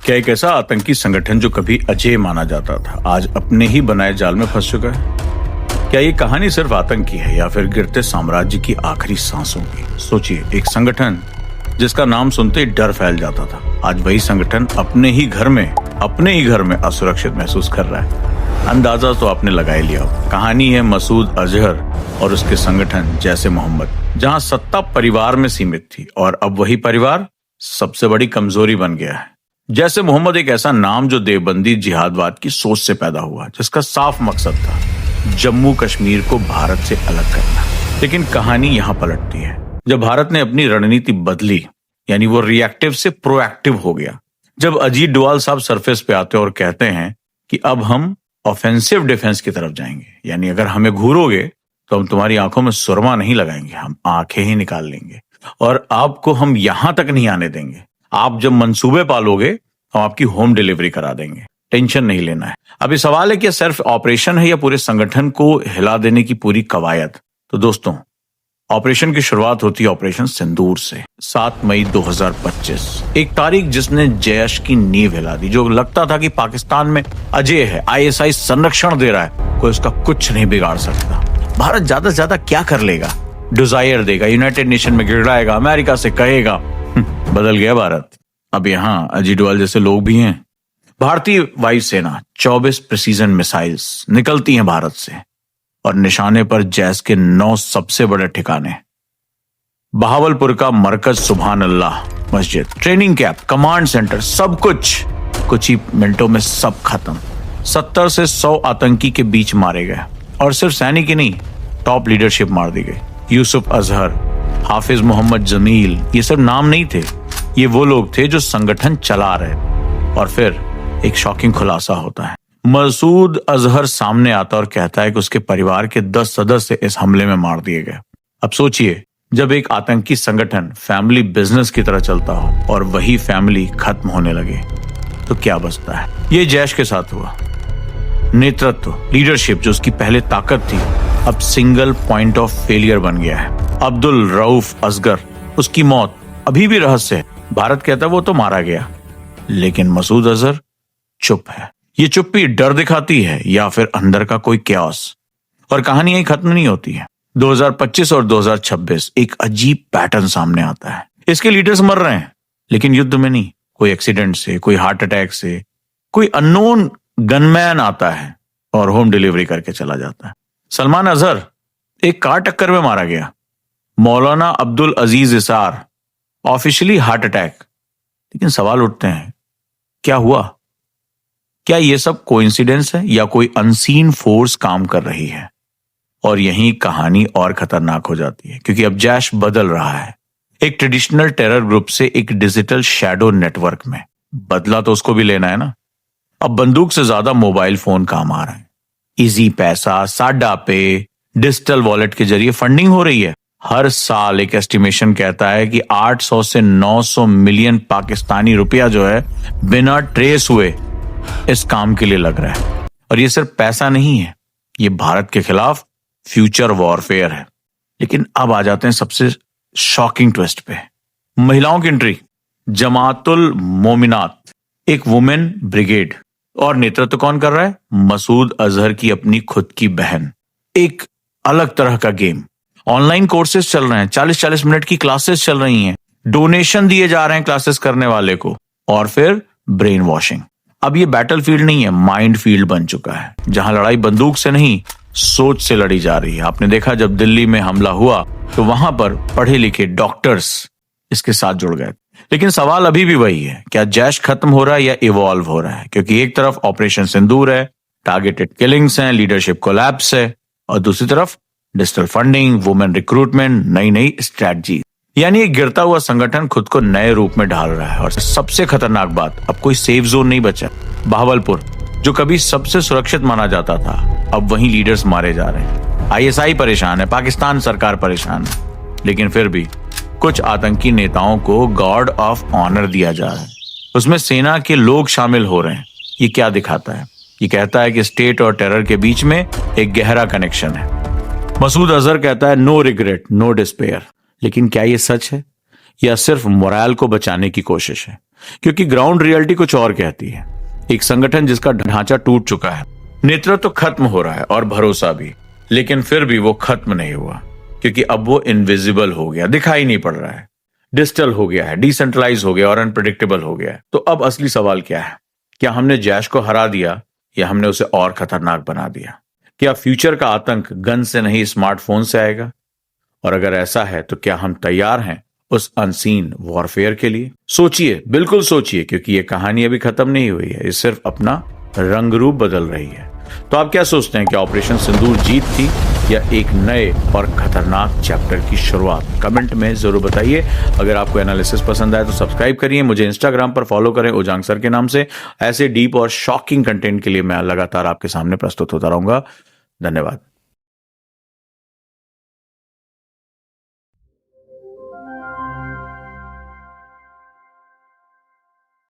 क्या एक ऐसा आतंकी संगठन जो कभी अजेय माना जाता था आज अपने ही बनाए जाल में फंस चुका है? क्या ये कहानी सिर्फ आतंक की है या फिर गिरते साम्राज्य की आखिरी सांसों की? सोचिए, एक संगठन जिसका नाम सुनते ही डर फैल जाता था, आज वही संगठन अपने ही घर में असुरक्षित महसूस कर रहा है। अंदाजा तो आपने लगा ही लिया। कहानी है मसूद अजहर और उसके संगठन जैश ए मोहम्मद, जहां सत्ता परिवार में सीमित थी और अब वही परिवार सबसे बड़ी कमजोरी बन गया है। जैश ए मोहम्मद एक ऐसा नाम जो देवबंदी जिहादवाद की सोच से पैदा हुआ, जिसका साफ मकसद था जम्मू कश्मीर को भारत से अलग करना। लेकिन कहानी यहां पलटती है जब भारत ने अपनी रणनीति बदली, यानी वो रिएक्टिव से प्रोएक्टिव हो गया। जब अजीत डोवाल साहब सरफेस पे आते और कहते हैं कि अब हम ऑफेंसिव डिफेंस की तरफ जाएंगे, यानी अगर हमें घूरोगे तो हम तुम्हारी आंखों में सुरमा नहीं लगाएंगे, हम आंखें ही निकाल लेंगे और आपको हम यहां तक नहीं आने देंगे। आप जब मंसूबे पालोगे हम आपकी होम डिलीवरी करा देंगे, टेंशन नहीं लेना है। अभी सवाल है कि सिर्फ ऑपरेशन है या पूरे संगठन को हिला देने की पूरी कवायद? तो दोस्तों, ऑपरेशन की शुरुआत होती है ऑपरेशन सिंदूर से 7 मई 2025, एक तारीख जिसने जैश की नींव हिला दी। जो लगता था कि पाकिस्तान में अजय है, आईएसआई संरक्षण दे रहा है, कोई उसका कुछ नहीं बिगाड़ सकता। भारत ज्यादा से ज्यादा क्या कर लेगा? डिजायर देगा, यूनाइटेड नेशन में गिड़ाएगा, अमेरिका से कहेगा। बदल गया भारत। अब यहाँ अजीत डोवाल जैसे लोग भी हैं। भारतीय वायुसेना 24 प्रिसीजन मिसाइल्स निकलती हैं भारत से और निशाने पर जैश के 9 सबसे बड़े ठिकाने। बहावलपुर का मरकज सुभान अल्लाह मस्जिद, ट्रेनिंग कैंप, कमांड सेंटर, सब कुछ ही मिनटों में सब खत्म। 70 से 100 आतंकी के बीच मारे गए और सिर्फ सैनिक ही नहीं, टॉप लीडरशिप मार दी गई। यूसुफ अजहर, हाफिज मोहम्मद जमील, ये सब नाम नहीं थे, ये वो लोग थे जो संगठन चला रहे। और फिर एक शॉकिंग खुलासा होता है। मसूद अजहर सामने आता और कहता है कि उसके परिवार के 10 सदस्य इस हमले में मार दिए गए। अब सोचिए, जब एक आतंकी संगठन फैमिली बिजनेस की तरह चलता हो और वही फैमिली खत्म होने लगे तो क्या बचता है? ये जैश के साथ हुआ। नेतृत्व, लीडरशिप जो उसकी पहले ताकत थी, अब सिंगल पॉइंट ऑफ फेलियर बन गया है। अब्दुल रऊफ असगर, उसकी मौत अभी भी रहस्य है। भारत कहता है वो तो मारा गया, लेकिन मसूद अजहर चुप है। ये चुप्पी डर दिखाती है या फिर अंदर का कोई क्यास? और कहानी यही खत्म नहीं होती है। 2025 और 2026 एक अजीब पैटर्न सामने आता है। इसके लीडर्स मर रहे हैं, लेकिन युद्ध में नहीं, कोई एक्सीडेंट से, कोई हार्ट अटैक से, कोई अननोन गनमैन आता है और होम डिलीवरी करके चला जाता है। सलमान अजहर एक कार टक्कर में मारा गया। मौलाना अब्दुल अजीज इसार ऑफिशियली हार्ट अटैक। लेकिन सवाल उठते हैं, क्या हुआ? क्या ये सब कोइंसिडेंस है या कोई अनसीन फोर्स काम कर रही है? और यही कहानी और खतरनाक हो जाती है, क्योंकि अब जैश बदल रहा है। एक ट्रेडिशनल टेरर ग्रुप से एक डिजिटल शैडो नेटवर्क में। बदला तो उसको भी लेना है ना। अब बंदूक से ज्यादा मोबाइल फोन काम आ रहा है। इजी पैसा, साडा पे, डिजिटल वॉलेट के जरिए फंडिंग हो रही है। हर साल एक एस्टिमेशन कहता है कि 800 से 900 मिलियन पाकिस्तानी रुपया जो है बिना ट्रेस हुए इस काम के लिए लग रहा है। और ये सिर्फ पैसा नहीं है, ये भारत के खिलाफ फ्यूचर वॉरफेयर है। लेकिन अब आ जाते हैं सबसे शॉकिंग ट्विस्ट पे। महिलाओं की एंट्री। जमातुल मोमिनात, एक वुमेन ब्रिगेड, और नेतृत्व कौन कर रहा है? मसूद अजहर की अपनी खुद की बहन। एक अलग तरह का गेम। ऑनलाइन कोर्सेज चल रहे हैं, 40-40 मिनट की क्लासेस चल रही हैं, डोनेशन दिए जा रहे हैं क्लासेस करने वाले को, और फिर ब्रेन वॉशिंग। अब ये बैटलफील्ड नहीं है, माइंड फील्ड बन चुका है, जहां लड़ाई बंदूक से नहीं, सोच से लड़ी जा रही है। आपने देखा जब दिल्ली में हमला हुआ तो वहां पर पढ़े लिखे डॉक्टर्स इसके साथ जुड़ गए। लेकिन सवाल अभी भी वही है, क्या जैश खत्म हो रहा है या इवॉल्व हो रहा है? क्योंकि एक तरफ ऑपरेशन सिंदूर है, टारगेटेड किलिंग्स हैं, लीडरशिप कोलैप्स है, और दूसरी तरफ डिजिटल फंडिंग, वुमेन रिक्रूटमेंट, नई स्ट्रैटेजी। यानी एक गिरता हुआ संगठन खुद को नए रूप में ढाल रहा है। और सबसे खतरनाक बात, अब कोई सेफ जोन नहीं बचा। बहावलपुर जो कभी सबसे सुरक्षित माना जाता था, अब वहीं लीडर्स मारे जा रहे हैं। आईएसआई परेशान है, पाकिस्तान सरकार परेशान है, लेकिन फिर भी कुछ आतंकी नेताओं को गार्ड ऑफ ऑनर दिया जा रहा है। उसमें सेना के लोग शामिल हो रहे हैं। ये क्या दिखाता है? ये कहता है कि स्टेट और टेरर के बीच में एक गहरा कनेक्शन है। मसूद अजहर कहता है नो रिग्रेट, नो डिस्पेयर। लेकिन क्या ये सच है या सिर्फ मोरल को बचाने की कोशिश है? क्योंकि ग्राउंड रियलिटी कुछ और कहती है। एक संगठन जिसका ढांचा टूट चुका है, नेतृत्व तो खत्म हो रहा है और भरोसा भी, लेकिन फिर भी वो खत्म नहीं हुआ, क्योंकि अब वो इनविजिबल हो गया, दिखाई नहीं पड़ रहा है, डिजिटल हो गया है, डिसेंट्रलाइज हो गया और अनप्रेडिक्टेबल हो गया है। तो अब असली सवाल क्या है? क्या हमने जैश को हरा दिया या हमने उसे और खतरनाक बना दिया? क्या फ्यूचर का आतंक गन से नहीं स्मार्टफोन से आएगा? और अगर ऐसा है तो क्या हम तैयार हैं उस अनसीन वॉरफेयर के लिए? सोचिए, बिल्कुल सोचिए, क्योंकि ये कहानी अभी खत्म नहीं हुई है, ये सिर्फ अपना रंग रूप बदल रही है। तो आप क्या सोचते हैं कि ऑपरेशन सिंदूर जीत थी या एक नए और खतरनाक चैप्टर की शुरुआत? कमेंट में जरूर बताइए। अगर आपको एनालिसिस पसंद आए तो सब्सक्राइब करिए, मुझे इंस्टाग्राम पर फॉलो करें उजांग सर के नाम से। ऐसे डीप और शॉकिंग कंटेंट के लिए मैं लगातार आपके सामने प्रस्तुत होता रहूंगा। धन्यवाद।